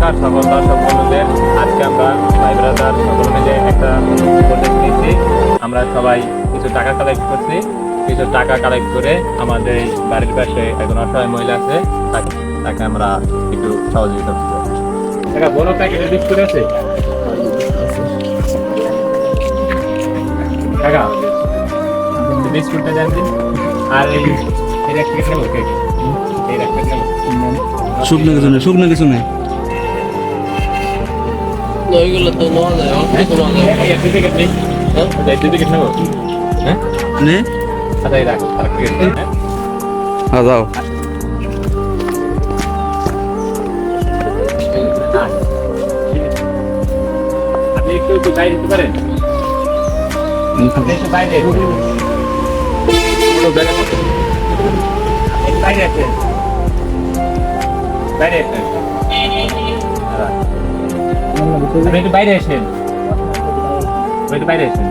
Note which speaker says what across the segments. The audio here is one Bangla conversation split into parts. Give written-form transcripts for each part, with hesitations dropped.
Speaker 1: নমস্কার সকল দর্শক বন্ধুদের। আজকে আমরা ভাই ব্রাদার সকল মিলে একটা প্রজেক্ট নিয়েছি। আমরা সবাই কিছু টাকা কালেক্ট করছি। কিছু টাকা কালেক্ট করে আমাদের এই বাড়ির পাশে একজন অসহায় মহিলা আছে, তাকে আমরা একটু সহযোগিতা করবো। একটা বড় প্যাকেটের বিস্কুট আছে টাকা, বিস্কুটটা দেন দিন। আর এই এক প্যাকেট নেবো, এই এক প্যাকেট নেবো।
Speaker 2: শুকনো কিছু নেই
Speaker 3: ওইগুলো তো নেওয়া যায়, অল্প কিছু নেওয়া যায়।
Speaker 1: এই দুই প্যাকেট নেই, এই দুই প্যাকেট নেবো। হ্যাঁ
Speaker 2: নে
Speaker 1: আচ্ছা, এই রাখো আর প্যাকেট।
Speaker 2: হ্যাঁ যাও
Speaker 1: আপনি একটু বাইরে দিতে পারেন? আপনি একটু বাইরে বাইরে আছেন, বাইরে আছেন, আপনি একটু বাইরে আসেন, একটু বাইরে আসেন,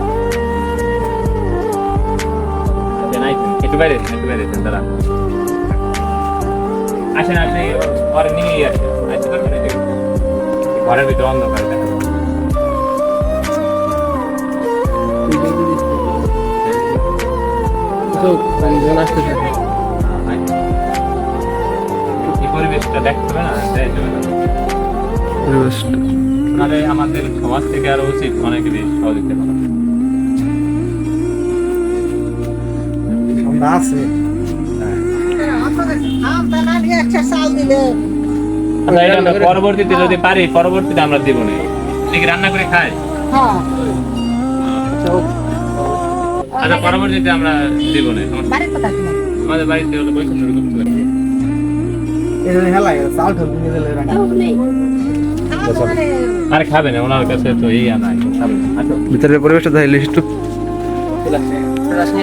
Speaker 1: একটু বাইরে আসেন, একটু বাইরে আসেন, দাঁড়া আসেন। আপনি ঘরে নিয়ে আসেন, আসতে পারবেন? ঘরের ভিতরে অন্ধকার দেখা যাচ্ছে। এই পরিবেশটা দেখতে হবে না, নাহলে আমাদের সমাজ থেকে আরো উচিত অনেক বেশি সহযোগিতা করা। আচ্ছা, এটা আমরা পরবর্তীতে যদি পারি, পরবর্তীতে আমরা দিব না। নাকি রান্না করে খাই? আচ্ছা, পরবর্তীতে আমরা দিব না। আমাদের বাড়িতে হলো বৈষম্য করতে হবে। আরে খাবে না, ওনার কাছে তো এই আনা খাবে না।
Speaker 2: ভিতরের পরিবেশটা তাইলে একটু
Speaker 3: চলে আসে, চলে আসে।